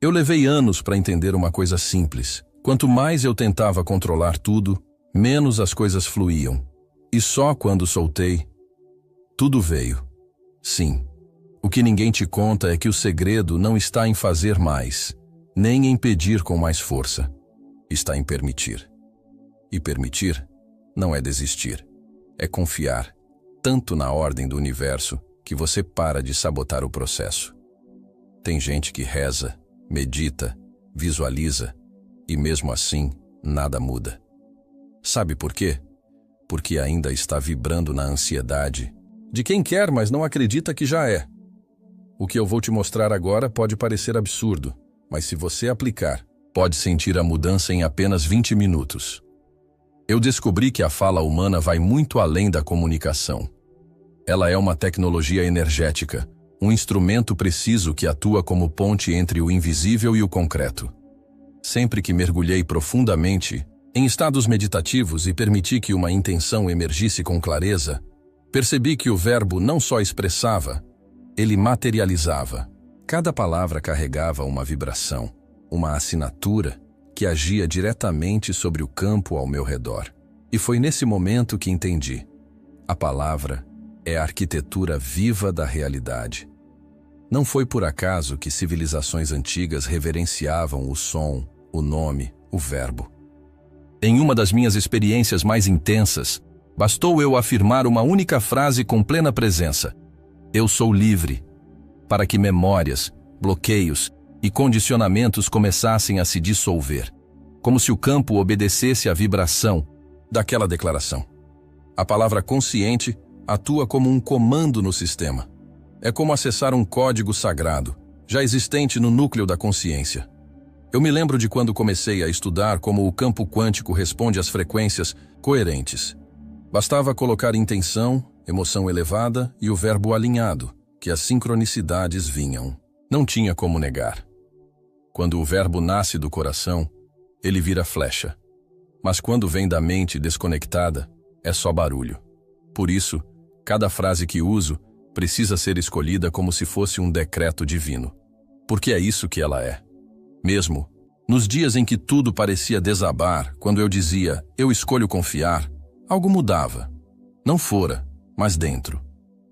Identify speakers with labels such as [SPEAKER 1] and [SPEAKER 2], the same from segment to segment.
[SPEAKER 1] Eu levei anos para entender uma coisa simples. Quanto mais eu tentava controlar tudo, menos as coisas fluíam. E só quando soltei, tudo veio. Sim, o que ninguém te conta é que o segredo não está em fazer mais, nem em pedir com mais força. Está em permitir. E permitir não é desistir, é confiar tanto na ordem do universo que você para de sabotar o processo. Tem gente que reza, medita, visualiza e mesmo assim nada muda. Sabe por quê? Porque ainda está vibrando na ansiedade de quem quer, mas não acredita que já é. O que eu vou te mostrar agora pode parecer absurdo, mas se você aplicar, pode sentir a mudança em apenas 20 minutos. Eu descobri que a fala humana vai muito além da comunicação. Ela é uma tecnologia energética, um instrumento preciso que atua como ponte entre o invisível e o concreto. Sempre que mergulhei profundamente em estados meditativos e permiti que uma intenção emergisse com clareza, percebi que o verbo não só expressava, ele materializava. Cada palavra carregava uma vibração, uma assinatura que agia diretamente sobre o campo ao meu redor. E foi nesse momento que entendi. A palavra é a arquitetura viva da realidade. Não foi por acaso que civilizações antigas reverenciavam o som, o nome, o verbo. Em uma das minhas experiências mais intensas, bastou eu afirmar uma única frase com plena presença: eu sou livre, para que memórias, bloqueios e condicionamentos começassem a se dissolver, como se o campo obedecesse à vibração daquela declaração. A palavra consciente atua como um comando no sistema. É como acessar um código sagrado, já existente no núcleo da consciência. Eu me lembro de quando comecei a estudar como o campo quântico responde às frequências coerentes. Bastava colocar intenção, emoção elevada e o verbo alinhado, que as sincronicidades vinham. Não tinha como negar. Quando o verbo nasce do coração, ele vira flecha. Mas quando vem da mente desconectada, é só barulho. Por isso, cada frase que uso precisa ser escolhida como se fosse um decreto divino. Porque é isso que ela é. Mesmo nos dias em que tudo parecia desabar, quando eu dizia, eu escolho confiar, algo mudava. Não fora, mas dentro.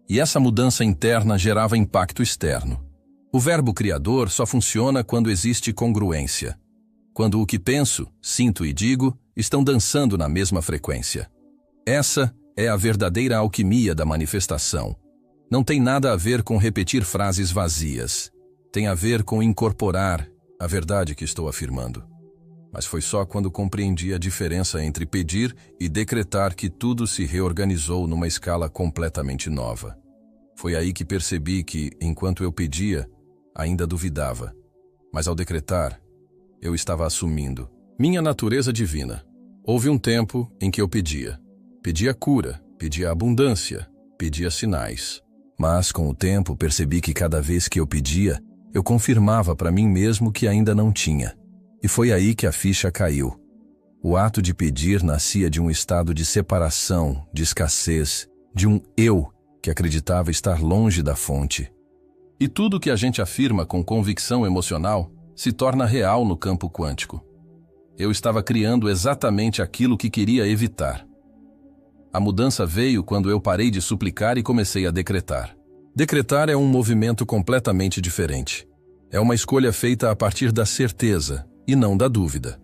[SPEAKER 1] E essa mudança interna gerava impacto externo. O verbo criador só funciona quando existe congruência. Quando o que penso, sinto e digo estão dançando na mesma frequência. Essa é a verdadeira alquimia da manifestação. Não tem nada a ver com repetir frases vazias. Tem a ver com incorporar a verdade que estou afirmando. Mas foi só quando compreendi a diferença entre pedir e decretar que tudo se reorganizou numa escala completamente nova. Foi aí que percebi que, enquanto eu pedia, ainda duvidava. Mas ao decretar, eu estava assumindo minha natureza divina. Houve um tempo em que eu pedia. Pedia cura, pedia abundância, pedia sinais. Mas, com o tempo, percebi que cada vez que eu pedia, eu confirmava para mim mesmo que ainda não tinha. E foi aí que a ficha caiu. O ato de pedir nascia de um estado de separação, de escassez, de um eu que acreditava estar longe da fonte. E tudo que a gente afirma com convicção emocional se torna real no campo quântico. Eu estava criando exatamente aquilo que queria evitar. A mudança veio quando eu parei de suplicar e comecei a decretar. Decretar é um movimento completamente diferente. É uma escolha feita a partir da certeza e não da dúvida.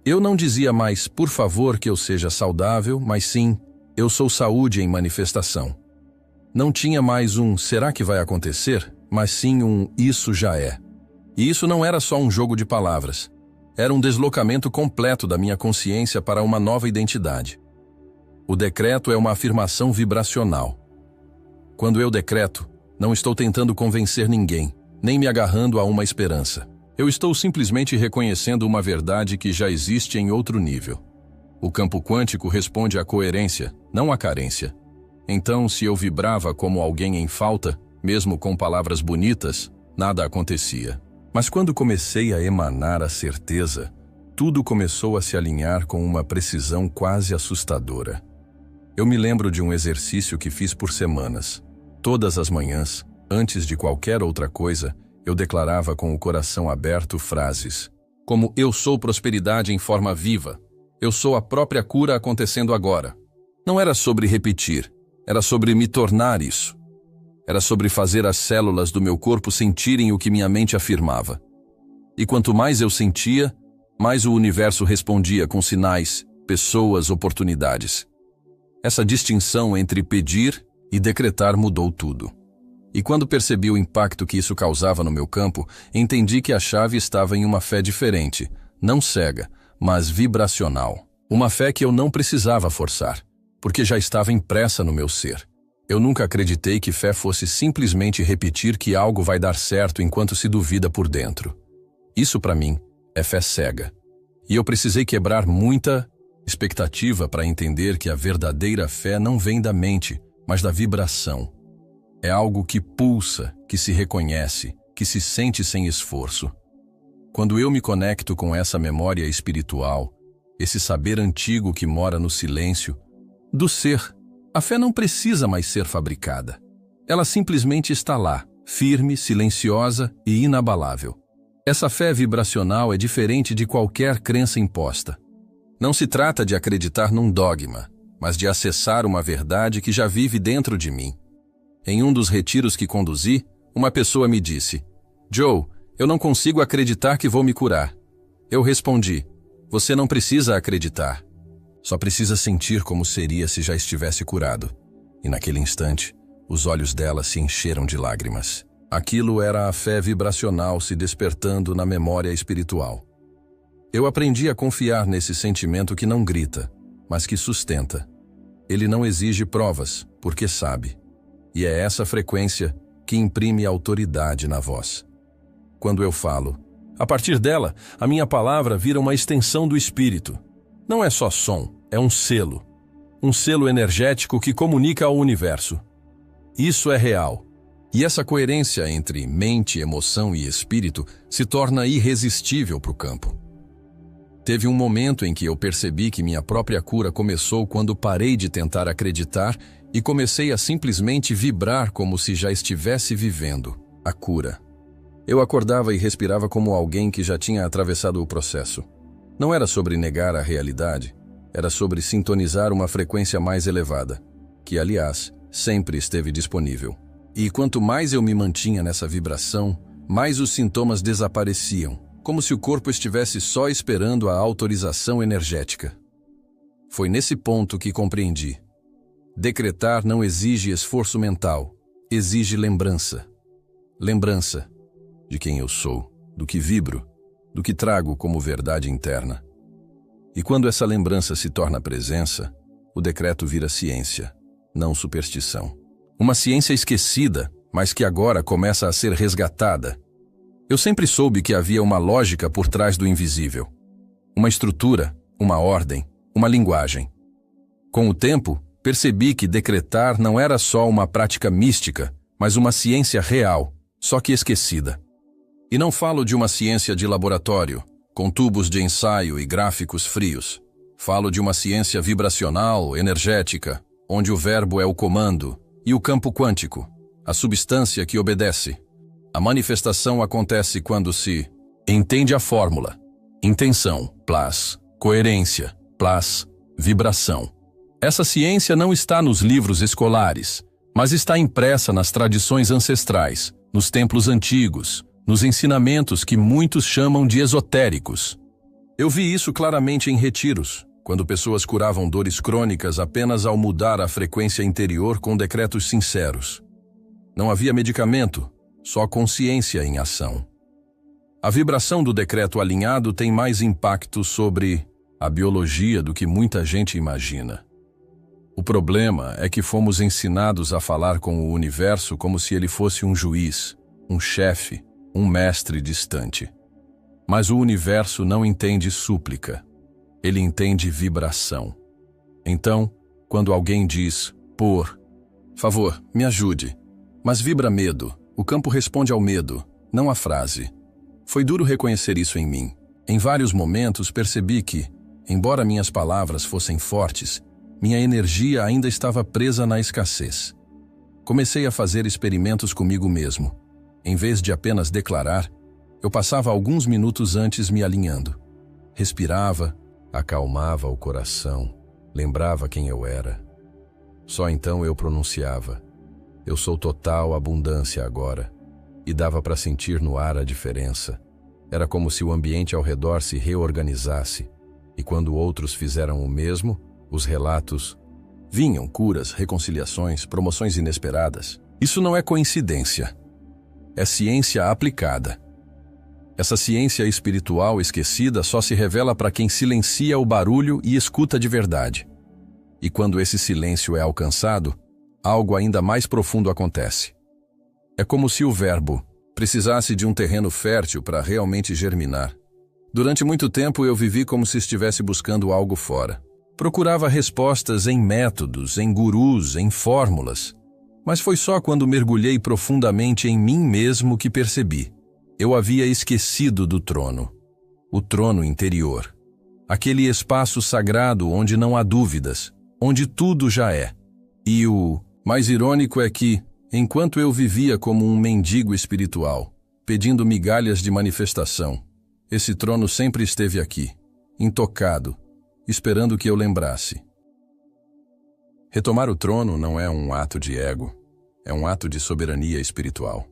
[SPEAKER 1] Eu não dizia mais, por favor, que eu seja saudável, mas sim, eu sou saúde em manifestação. Não tinha mais um será que vai acontecer, mas sim um isso já é. E isso não era só um jogo de palavras. Era um deslocamento completo da minha consciência para uma nova identidade. O decreto é uma afirmação vibracional. Quando eu decreto, não estou tentando convencer ninguém, nem me agarrando a uma esperança. Eu estou simplesmente reconhecendo uma verdade que já existe em outro nível. O campo quântico responde à coerência, não à carência. Então, se eu vibrava como alguém em falta, mesmo com palavras bonitas, nada acontecia. Mas quando comecei a emanar a certeza, tudo começou a se alinhar com uma precisão quase assustadora. Eu me lembro de um exercício que fiz por semanas. Todas as manhãs, antes de qualquer outra coisa, Eu declarava com o coração aberto frases como "Eu sou prosperidade em forma viva", "Eu sou a própria cura acontecendo agora". Não era sobre repetir, era sobre me tornar isso. Era sobre fazer as células do meu corpo sentirem o que minha mente afirmava. E quanto mais eu sentia, mais o universo respondia com sinais, pessoas, oportunidades. Essa distinção entre pedir e decretar mudou tudo. E quando percebi o impacto que isso causava no meu campo, entendi que a chave estava em uma fé diferente, não cega, mas vibracional. Uma fé que eu não precisava forçar, porque já estava impressa no meu ser. Eu nunca acreditei que fé fosse simplesmente repetir que algo vai dar certo enquanto se duvida por dentro. Isso, para mim, é fé cega. E eu precisei quebrar muita expectativa para entender que a verdadeira fé não vem da mente, mas da vibração. É algo que pulsa, que se reconhece, que se sente sem esforço. Quando eu me conecto com essa memória espiritual, esse saber antigo que mora no silêncio do ser, a fé não precisa mais ser fabricada. Ela simplesmente está lá, firme, silenciosa e inabalável. Essa fé vibracional é diferente de qualquer crença imposta. Não se trata de acreditar num dogma, mas de acessar uma verdade que já vive dentro de mim. Em um dos retiros que conduzi, uma pessoa me disse: "Joe, eu não consigo acreditar que vou me curar." Eu respondi: "Você não precisa acreditar. Só precisa sentir como seria se já estivesse curado." E naquele instante, os olhos dela se encheram de lágrimas. Aquilo era a fé vibracional se despertando na memória espiritual. Eu aprendi a confiar nesse sentimento que não grita, mas que sustenta. Ele não exige provas, porque sabe. E é essa frequência que imprime autoridade na voz. Quando eu falo, a partir dela, a minha palavra vira uma extensão do espírito. Não é só som, é um selo energético que comunica ao universo. Isso é real. E essa coerência entre mente, emoção e espírito se torna irresistível para o campo. Teve um momento em que eu percebi que minha própria cura começou quando parei de tentar acreditar e comecei a simplesmente vibrar como se já estivesse vivendo a cura. Eu acordava e respirava como alguém que já tinha atravessado o processo. Não era sobre negar a realidade, era sobre sintonizar uma frequência mais elevada, que, aliás, sempre esteve disponível. E quanto mais eu me mantinha nessa vibração, mais os sintomas desapareciam, como se o corpo estivesse só esperando a autorização energética. Foi nesse ponto que compreendi. Decretar não exige esforço mental, exige lembrança. Lembrança de quem eu sou, do que vibro, do que trago como verdade interna. E quando essa lembrança se torna presença, o decreto vira ciência, não superstição. Uma ciência esquecida, mas que agora começa a ser resgatada. Eu sempre soube que havia uma lógica por trás do invisível. Uma estrutura, uma ordem, uma linguagem. Com o tempo, percebi que decretar não era só uma prática mística, mas uma ciência real, só que esquecida. E não falo de uma ciência de laboratório, com tubos de ensaio e gráficos frios. Falo de uma ciência vibracional, energética, onde o verbo é o comando, e o campo quântico, a substância que obedece. A manifestação acontece quando se entende a fórmula. Intenção, plus, coerência, plus, vibração. Essa ciência não está nos livros escolares, mas está impressa nas tradições ancestrais, nos templos antigos, nos ensinamentos que muitos chamam de esotéricos. Eu vi isso claramente em retiros, quando pessoas curavam dores crônicas apenas ao mudar a frequência interior com decretos sinceros. Não havia medicamento, só consciência em ação. A vibração do decreto alinhado tem mais impacto sobre a biologia do que muita gente imagina. O problema é que fomos ensinados a falar com o universo como se ele fosse um juiz, um chefe, um mestre distante. Mas o universo não entende súplica. Ele entende vibração. Então, quando alguém diz, por favor, me ajude, mas vibra medo, o campo responde ao medo, não à frase. Foi duro reconhecer isso em mim. Em vários momentos percebi que, embora minhas palavras fossem fortes, minha energia ainda estava presa na escassez. Comecei a fazer experimentos comigo mesmo. Em vez de apenas declarar, eu passava alguns minutos antes me alinhando. Respirava, acalmava o coração, lembrava quem eu era. Só então eu pronunciava: eu sou total abundância agora. E dava para sentir no ar a diferença. Era como se o ambiente ao redor se reorganizasse. E quando outros fizeram o mesmo, os relatos vinham: curas, reconciliações, promoções inesperadas. Isso não é coincidência. É ciência aplicada. Essa ciência espiritual esquecida só se revela para quem silencia o barulho e escuta de verdade. E quando esse silêncio é alcançado, algo ainda mais profundo acontece. É como se o verbo precisasse de um terreno fértil para realmente germinar. Durante muito tempo eu vivi como se estivesse buscando algo fora. Procurava respostas em métodos, em gurus, em fórmulas. Mas foi só quando mergulhei profundamente em mim mesmo que percebi. Eu havia esquecido do trono. O trono interior. Aquele espaço sagrado onde não há dúvidas, onde tudo já é. E o mais irônico é que, enquanto eu vivia como um mendigo espiritual, pedindo migalhas de manifestação, esse trono sempre esteve aqui, intocado, esperando que eu lembrasse. Retomar o trono não é um ato de ego, é um ato de soberania espiritual.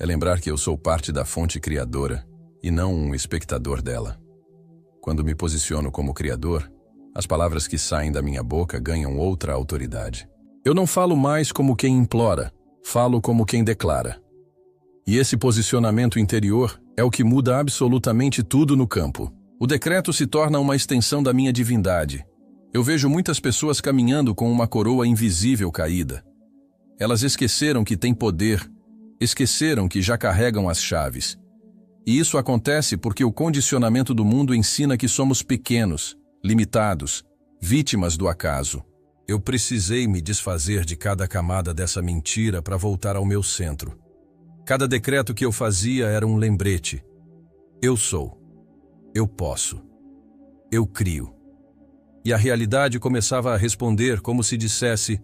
[SPEAKER 1] É lembrar que eu sou parte da fonte criadora e não um espectador dela. Quando me posiciono como criador, as palavras que saem da minha boca ganham outra autoridade. Eu não falo mais como quem implora, falo como quem declara. E esse posicionamento interior é o que muda absolutamente tudo no campo. O decreto se torna uma extensão da minha divindade. Eu vejo muitas pessoas caminhando com uma coroa invisível caída. Elas esqueceram que têm poder, esqueceram que já carregam as chaves. E isso acontece porque o condicionamento do mundo ensina que somos pequenos, limitados, vítimas do acaso. Eu precisei me desfazer de cada camada dessa mentira para voltar ao meu centro. Cada decreto que eu fazia era um lembrete. Eu sou. Eu posso. Eu crio. E a realidade começava a responder como se dissesse: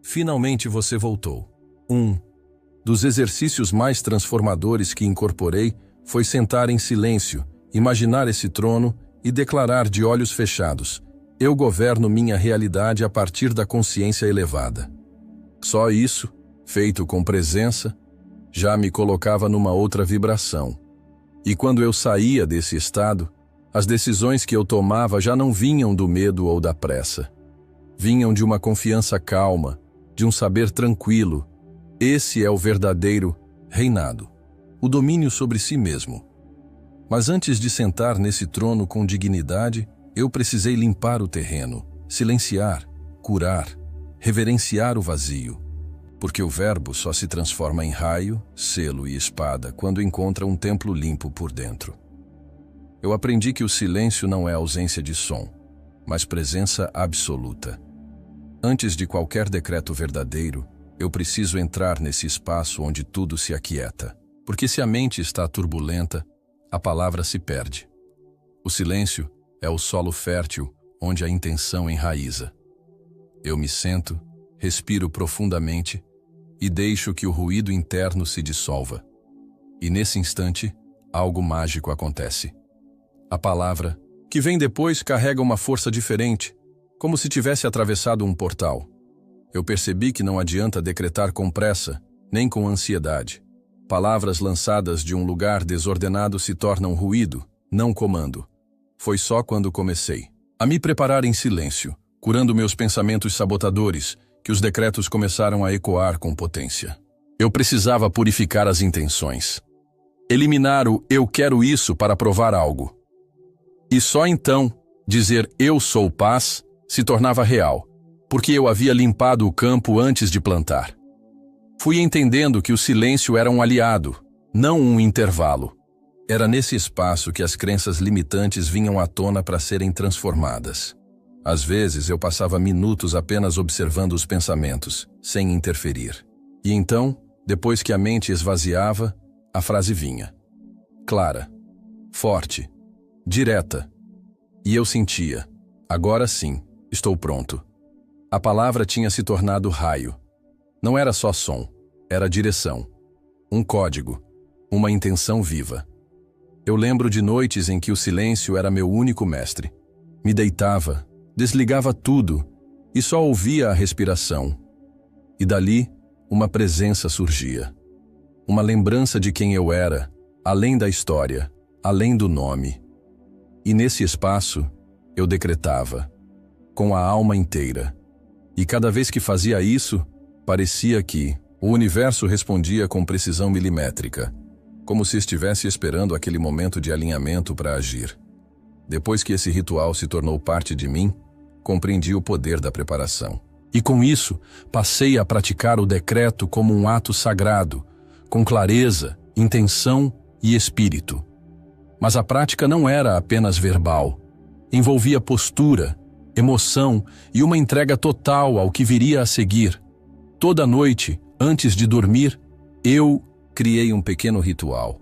[SPEAKER 1] finalmente você voltou. Um dos exercícios mais transformadores que incorporei foi sentar em silêncio, imaginar esse trono e declarar de olhos fechados: eu governo minha realidade a partir da consciência elevada. Só isso, feito com presença, já me colocava numa outra vibração. E quando eu saía desse estado, as decisões que eu tomava já não vinham do medo ou da pressa. Vinham de uma confiança calma, de um saber tranquilo. Esse é o verdadeiro reinado, o domínio sobre si mesmo. Mas antes de sentar nesse trono com dignidade, eu precisei limpar o terreno, silenciar, curar, reverenciar o vazio. Porque o verbo só se transforma em raio, selo e espada quando encontra um templo limpo por dentro. Eu aprendi que o silêncio não é ausência de som, mas presença absoluta. Antes de qualquer decreto verdadeiro, eu preciso entrar nesse espaço onde tudo se aquieta. Porque se a mente está turbulenta, a palavra se perde. O silêncio é o solo fértil onde a intenção enraiza. Eu me sento, respiro profundamente e deixo que o ruído interno se dissolva. E nesse instante, algo mágico acontece. A palavra, que vem depois, carrega uma força diferente, como se tivesse atravessado um portal. Eu percebi que não adianta decretar com pressa, nem com ansiedade. Palavras lançadas de um lugar desordenado se tornam ruído, não comando. Foi só quando comecei a me preparar em silêncio, curando meus pensamentos sabotadores, que os decretos começaram a ecoar com potência. Eu precisava purificar as intenções. Eliminar o "eu quero isso" para provar algo. E só então, dizer "eu sou paz" se tornava real, porque eu havia limpado o campo antes de plantar. Fui entendendo que o silêncio era um aliado, não um intervalo. Era nesse espaço que as crenças limitantes vinham à tona para serem transformadas. Às vezes eu passava minutos apenas observando os pensamentos, sem interferir. E então, depois que a mente esvaziava, a frase vinha. Clara, forte, direta. E eu sentia: agora sim, estou pronto. A palavra tinha se tornado raio. Não era só som, era direção. um código, uma intenção viva. Eu lembro de noites em que o silêncio era meu único mestre. Me deitava, desligava tudo e só ouvia a respiração. E dali, uma presença surgia. Uma lembrança de quem eu era, além da história, além do nome. E nesse espaço, eu decretava, com a alma inteira. E cada vez que fazia isso, parecia que o universo respondia com precisão milimétrica, como se estivesse esperando aquele momento de alinhamento para agir. Depois que esse ritual se tornou parte de mim, compreendi o poder da preparação. E com isso, passei a praticar o decreto como um ato sagrado, com clareza, intenção e espírito. Mas a prática não era apenas verbal. Envolvia postura, emoção e uma entrega total ao que viria a seguir. Toda noite, antes de dormir, eu criei um pequeno ritual.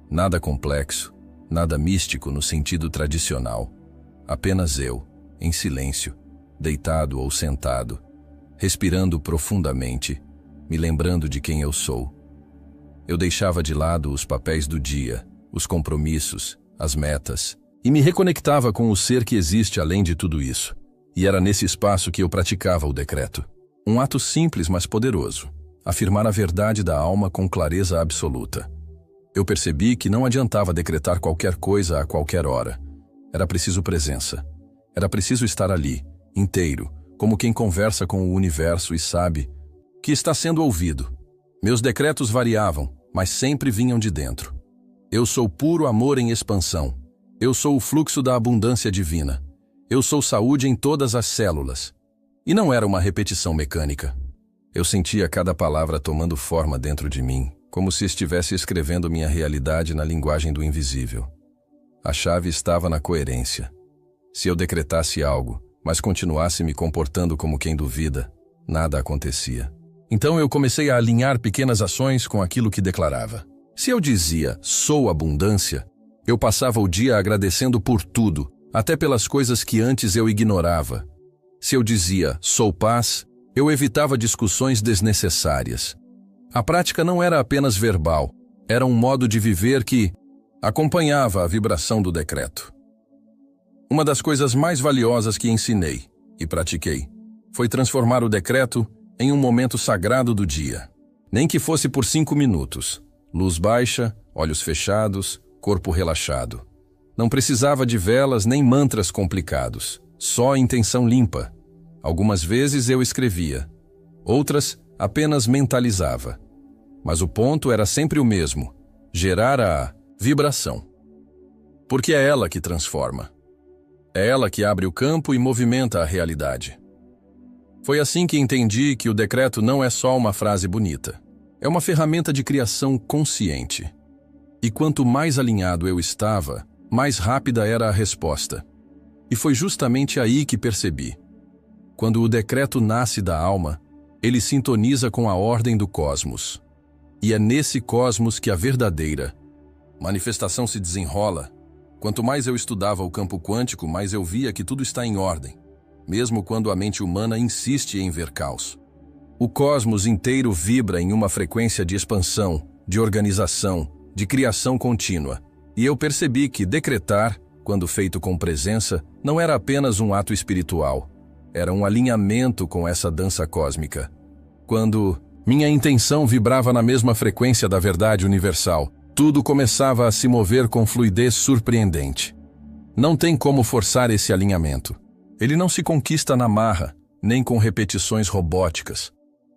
[SPEAKER 1] Nada complexo, nada místico no sentido tradicional. Apenas eu, em silêncio, deitado ou sentado, respirando profundamente, me lembrando de quem eu sou. Eu deixava de lado os papéis do dia, os compromissos, as metas, e me reconectava com o ser que existe além de tudo isso. E era nesse espaço que eu praticava o decreto. Um ato simples, mas poderoso. Afirmar a verdade da alma com clareza absoluta. Eu percebi que não adiantava decretar qualquer coisa a qualquer hora. Era preciso presença. Era preciso estar ali, inteiro, como quem conversa com o universo e sabe que está sendo ouvido. Meus decretos variavam, mas sempre vinham de dentro. Eu sou puro amor em expansão. Eu sou o fluxo da abundância divina. Eu sou saúde em todas as células. E não era uma repetição mecânica. Eu sentia cada palavra tomando forma dentro de mim, como se estivesse escrevendo minha realidade na linguagem do invisível. A chave estava na coerência. Se eu decretasse algo, mas continuasse me comportando como quem duvida, nada acontecia. Então eu comecei a alinhar pequenas ações com aquilo que declarava. Se eu dizia, sou abundância, eu passava o dia agradecendo por tudo, até pelas coisas que antes eu ignorava. Se eu dizia, sou paz, eu evitava discussões desnecessárias. A prática não era apenas verbal, era um modo de viver que acompanhava a vibração do decreto. Uma das coisas mais valiosas que ensinei e pratiquei foi transformar o decreto em um momento sagrado do dia. Nem que fosse por 5 minutos. Luz baixa, olhos fechados, corpo relaxado. Não precisava de velas nem mantras complicados, só intenção limpa. Algumas vezes eu escrevia, outras apenas mentalizava. Mas o ponto era sempre o mesmo, gerar a vibração. Porque é ela que transforma. É ela que abre o campo e movimenta a realidade. Foi assim que entendi que o decreto não é só uma frase bonita. É uma ferramenta de criação consciente. E quanto mais alinhado eu estava, mais rápida era a resposta. E foi justamente aí que percebi. Quando o decreto nasce da alma, ele sintoniza com a ordem do cosmos. E é nesse cosmos que a verdadeira manifestação se desenrola. Quanto mais eu estudava o campo quântico, mais eu via que tudo está em ordem, mesmo quando a mente humana insiste em ver caos. O cosmos inteiro vibra em uma frequência de expansão, de organização, de criação contínua. E eu percebi que decretar, quando feito com presença, não era apenas um ato espiritual. Era um alinhamento com essa dança cósmica. Quando minha intenção vibrava na mesma frequência da verdade universal, tudo começava a se mover com fluidez surpreendente. Não tem como forçar esse alinhamento. Ele não se conquista na marra, nem com repetições robóticas.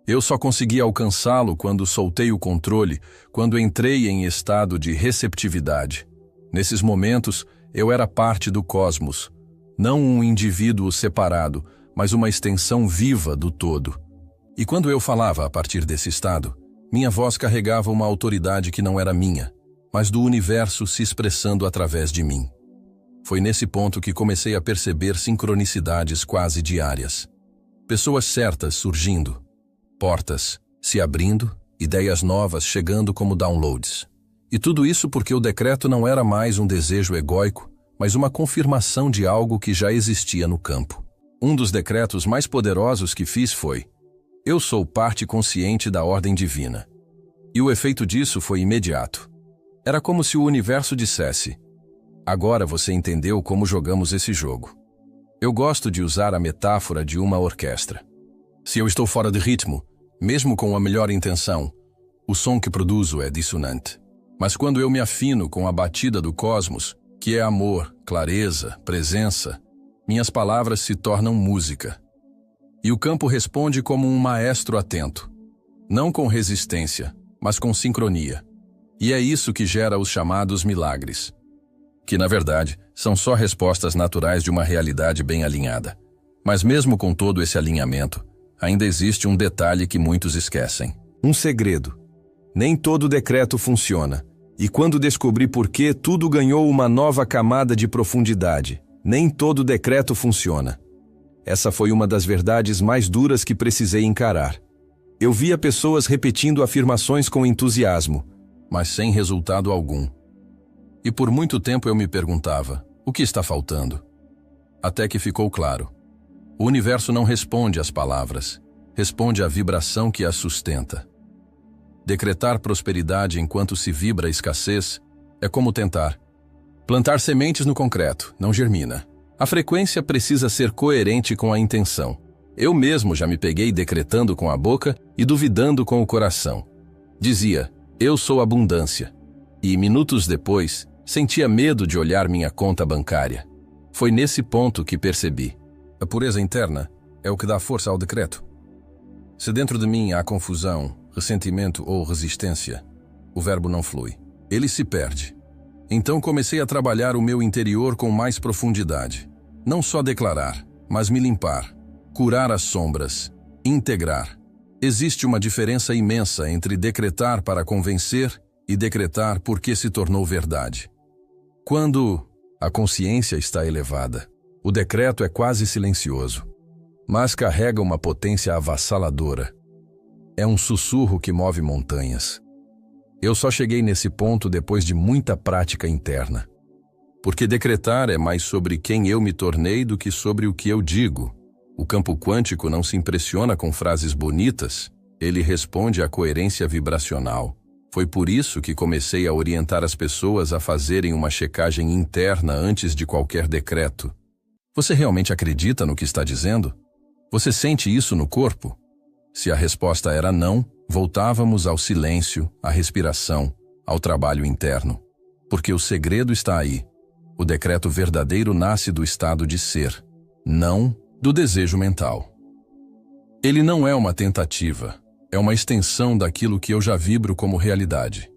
[SPEAKER 1] Eu só consegui alcançá-lo quando soltei o controle, quando entrei em estado de receptividade. Nesses momentos, eu era parte do cosmos, não um indivíduo separado, mas uma extensão viva do todo. E quando eu falava a partir desse estado, minha voz carregava uma autoridade que não era minha, mas do universo se expressando através de mim. Foi nesse ponto que comecei a perceber sincronicidades quase diárias. Pessoas certas surgindo, portas se abrindo, ideias novas chegando como downloads. E tudo isso porque o decreto não era mais um desejo egóico, mas uma confirmação de algo que já existia no campo. Um dos decretos mais poderosos que fiz foi: eu sou parte consciente da ordem divina. E o efeito disso foi imediato. Era como se o universo dissesse: agora você entendeu como jogamos esse jogo. Eu gosto de usar a metáfora de uma orquestra. Se eu estou fora de ritmo, mesmo com a melhor intenção, o som que produzo é dissonante. Mas quando eu me afino com a batida do cosmos, que é amor, clareza, presença, minhas palavras se tornam música. E o campo responde como um maestro atento, não com resistência, mas com sincronia. E é isso que gera os chamados milagres, que na verdade são só respostas naturais de uma realidade bem alinhada. Mas mesmo com todo esse alinhamento, ainda existe um detalhe que muitos esquecem. Um segredo. Nem todo decreto funciona. E quando descobri por quê, tudo ganhou uma nova camada de profundidade. Nem todo decreto funciona. Essa foi uma das verdades mais duras que precisei encarar. Eu via pessoas repetindo afirmações com entusiasmo, mas sem resultado algum. E por muito tempo eu me perguntava: o que está faltando? Até que ficou claro. O universo não responde às palavras, responde à vibração que as sustenta. Decretar prosperidade enquanto se vibra a escassez é como tentar plantar sementes no concreto, não germina. A frequência precisa ser coerente com a intenção. Eu mesmo já me peguei decretando com a boca e duvidando com o coração. Dizia: eu sou abundância. E minutos depois, sentia medo de olhar minha conta bancária. Foi nesse ponto que percebi: a pureza interna é o que dá força ao decreto. Se dentro de mim há confusão, ressentimento ou resistência, o verbo não flui. Ele se perde. Então comecei a trabalhar o meu interior com mais profundidade. Não só declarar, mas me limpar, curar as sombras, integrar. Existe uma diferença imensa entre decretar para convencer e decretar porque se tornou verdade. Quando a consciência está elevada, o decreto é quase silencioso, mas carrega uma potência avassaladora. É um sussurro que move montanhas. Eu só cheguei nesse ponto depois de muita prática interna. Porque decretar é mais sobre quem eu me tornei do que sobre o que eu digo. O campo quântico não se impressiona com frases bonitas, ele responde à coerência vibracional. Foi por isso que comecei a orientar as pessoas a fazerem uma checagem interna antes de qualquer decreto. Você realmente acredita no que está dizendo? Você sente isso no corpo? Se a resposta era não, voltávamos ao silêncio, à respiração, ao trabalho interno. Porque o segredo está aí. O decreto verdadeiro nasce do estado de ser, não do desejo mental. Ele não é uma tentativa, é uma extensão daquilo que eu já vibro como realidade.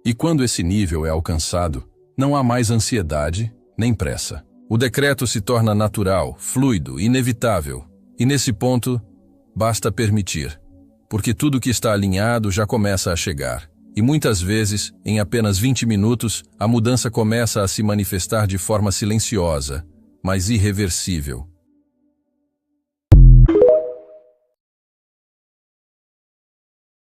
[SPEAKER 1] E quando esse nível é alcançado, não há mais ansiedade nem pressa. O decreto se torna natural, fluido, inevitável. E nesse ponto, basta permitir, porque tudo que está alinhado já começa a chegar. E muitas vezes, em apenas 20 minutos, a mudança começa a se manifestar de forma silenciosa, mas irreversível.